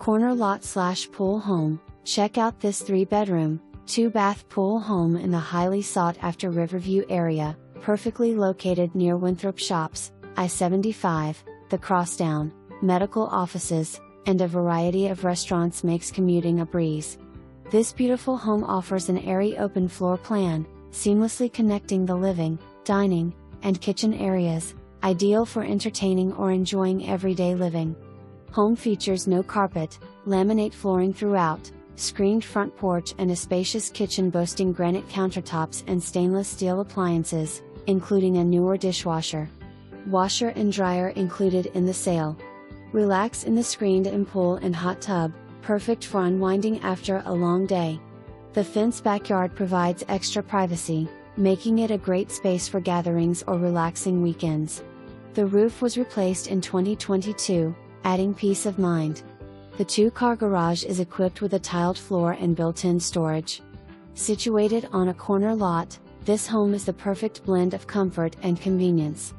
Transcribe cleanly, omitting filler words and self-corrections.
Corner lot/pool home. Check out this 3-bedroom, 2-bath pool home in the highly sought-after Riverview area, perfectly located near Winthrop shops, I-75, the Crosstown, medical offices, and a variety of restaurants makes commuting a breeze. This beautiful home offers an airy open floor plan, seamlessly connecting the living, dining, and kitchen areas, ideal for entertaining or enjoying everyday living. Home features no carpet, laminate flooring throughout, screened front porch and a spacious kitchen boasting granite countertops and stainless steel appliances, including a newer dishwasher. Washer and dryer included in the sale. Relax in the screened-in pool and hot tub, perfect for unwinding after a long day. The fenced backyard provides extra privacy, making it a great space for gatherings or relaxing weekends. The roof was replaced in 2022, adding peace of mind. The 2-car garage is equipped with a tiled floor and built-in storage. Situated on a corner lot, this home is the perfect blend of comfort and convenience.